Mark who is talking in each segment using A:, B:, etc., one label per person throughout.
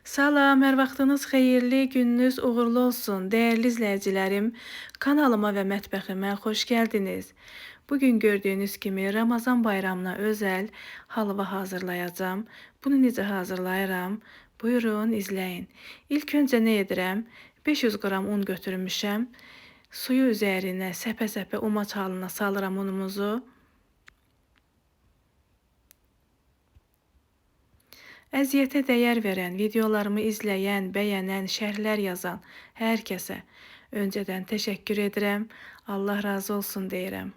A: Salam, hər vaxtınız xeyirli, gününüz uğurlu olsun. Dəyərli izləyicilərim, kanalıma və mətbəximə xoş gəldiniz. Bugün gördüyünüz kimi Ramazan bayramına özəl halva hazırlayacağam. Bunu necə hazırlayıram? Buyurun, izləyin. İlk öncə nə edirəm? 500 qram un götürmüşəm. Suyu üzərinə səpə-səpə umaç halına salıram unumuzu. Əziyyətə dəyər verən, videolarımı izləyən, bəyənən, şərhlər yazan hər kəsə öncədən təşəkkür edirəm. Allah razı olsun deyirəm.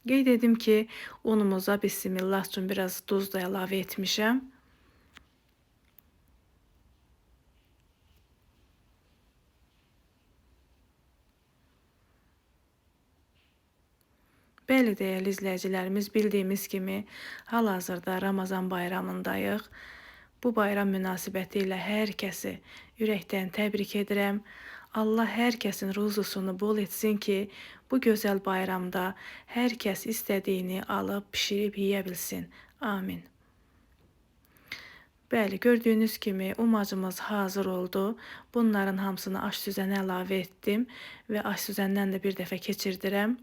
A: Qeyd edim ki, unumuza bismillah üçün biraz duz da əlavə etmişəm. Bəli, dəyərli izləyicilərimiz, bildiyimiz kimi hal-hazırda Ramazan bayramındayıq. Bu bayram münasibətilə hər kəsi ürəkdən təbrik edirəm. Allah hər kəsin ruzusunu bol etsin ki, bu gözəl bayramda hər kəs istədiyini alıb, bişirib yeyə bilsin. Amin. Bəli, gördüyünüz kimi umacımız hazır oldu. Bunların hamısını aş süzənə əlavə etdim və aş süzəndən də bir dəfə keçirdirəm.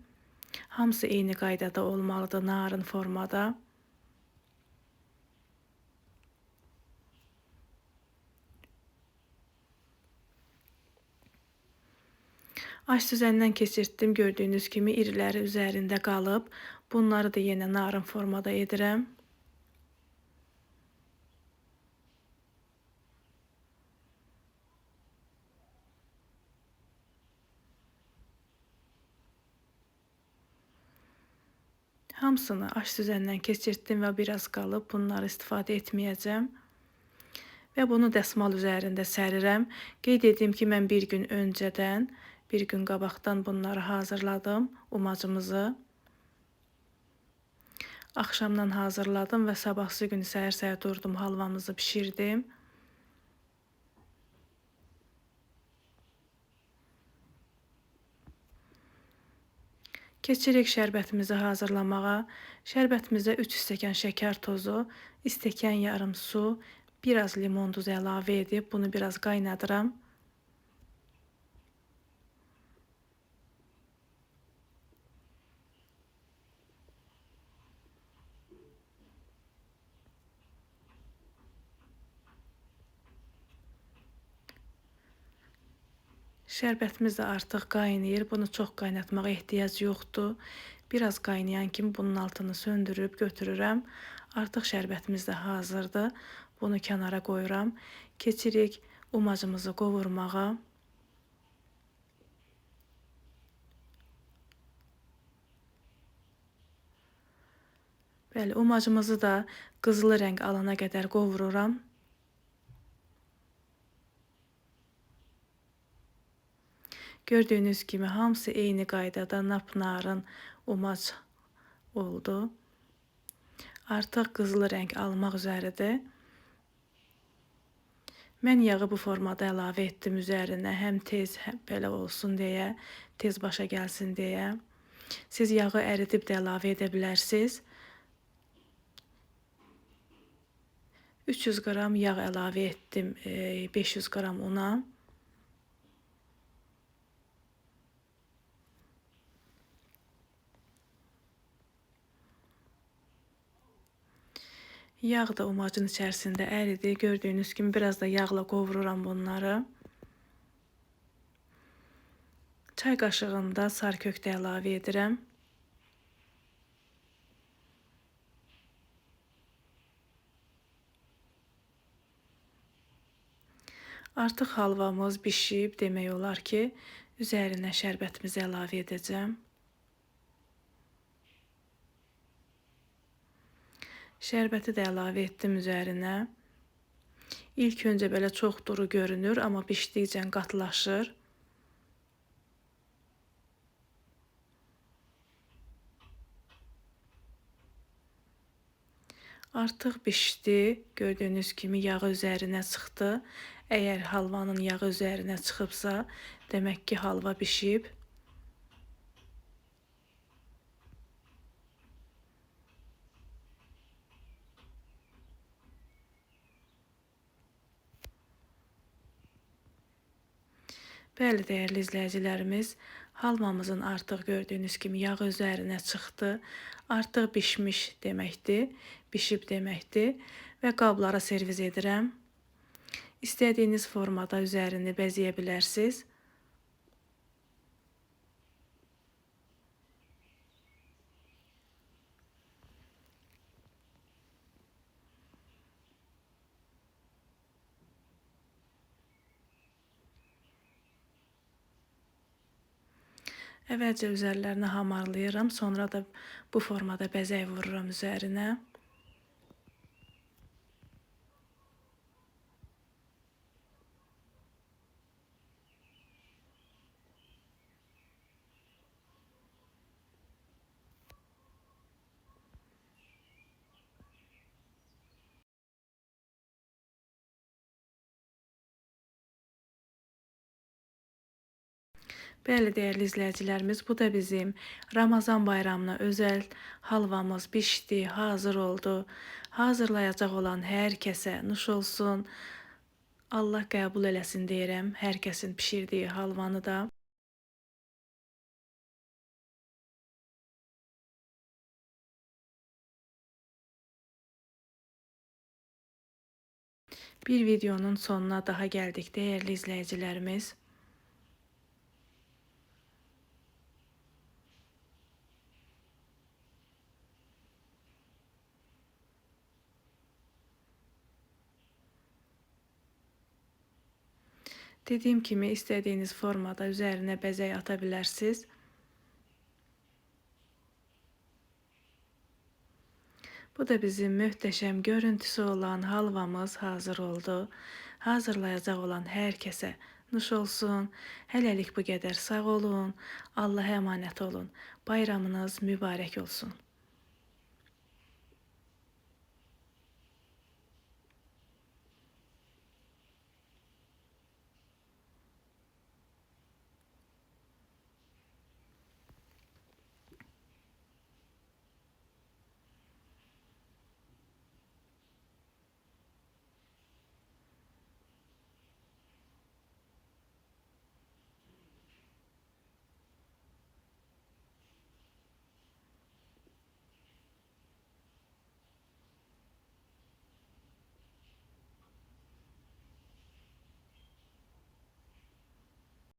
A: Hamısı eyni qaydada olmalıdır, narın formada. Aş süzəndən keçirtdim, gördüyünüz kimi iriləri üzərində qalıb. Bunları da yenə narın formada edirəm. Hamısını aş süzəndən keçirtdim və biraz qalıb. Bunları istifadə etməyəcəm. Və bunu dəsmal üzərində sərirəm. Qeyd edim ki, mən bir gün öncədən, bir gün qabaqdan bunları hazırladım, umacımızı. Axşamdan hazırladım və sabahsı günü səhər-səhər durdum, halvamızı bişirdim. Keçirik şərbətimizi hazırlamağa. Şərbətimizə 3 stəkan şəkər tozu, stəkan yarım su, biraz limon duzu əlavə edib bunu biraz qaynadıram. Şərbətimiz də artıq qaynayır. Bunu çox qaynatmağa ehtiyac yoxdur. Biraz qaynayan kimi bunun altını söndürüb götürürəm. Artıq şərbətimiz də hazırdır. Bunu kənara qoyuram. Keçirik umacımızı qovurmağa. Bəli, umacımızı da qızılı rəng alana qədər qovururam. Gördüyünüz kimi hamısı eyni qaydada napnarın umac oldu. Artıq qızılı rəng almaq üzəridir. Mən yağı bu formada əlavə etdim üzərinə, həm tez belə olsun deyə, tez başa gəlsin deyə. Siz yağı əridib də əlavə edə bilərsiniz. 300 qram yağ əlavə etdim 500 qram una. Yağ da umacın içərisində əridi. Gördüyünüz kimi biraz da yağla qovururam bunları. Çay qaşığında sarı kök də əlavə edirəm. Artıq halvamız bişib, demək olar ki, üzərinə şərbətimizi əlavə edəcəm. Şərbəti də əlavə etdim üzərinə. İlk öncə belə çox duru görünür, amma bişdikcə qatılaşır. Artıq bişdi. Gördüyünüz kimi yağı üzərinə çıxdı. Əgər halvanın yağı üzərinə çıxıbsa, demək ki, halva bişib. Bəli, dəyərli izləyicilərimiz, halvamızın artıq gördüyünüz kimi yağı üzərinə çıxdı. Artıq bişmiş deməkdir, bişib deməkdir və qablara servis edirəm. İstədiyiniz formada üzərini bəzəyə bilərsiniz. Əvvəlcə üzərlərini hamarlayıram, sonra da bu formada bəzək vururam üzərinə. Bəli, dəyərli izləyicilərimiz, bu da bizim Ramazan bayramına özəl halvamız bişdi, hazır oldu. Hazırlayacaq olan hər kəsə nuş olsun. Allah qəbul eləsin deyirəm hər kəsin bişirdiyi halvanı da. Bir videonun sonuna daha gəldik dəyərli izləyicilərimiz. Dediyim kimi istədiyiniz formada üzərinə bəzək ata bilərsiniz. Bu da bizim möhtəşəm görüntüsü olan halvamız hazır oldu. Hazırlayacaq olan hər kəsə nuş olsun. Hələlik bu qədər sağ olun. Allah'a əmanət olun. Bayramınız mübarək olsun.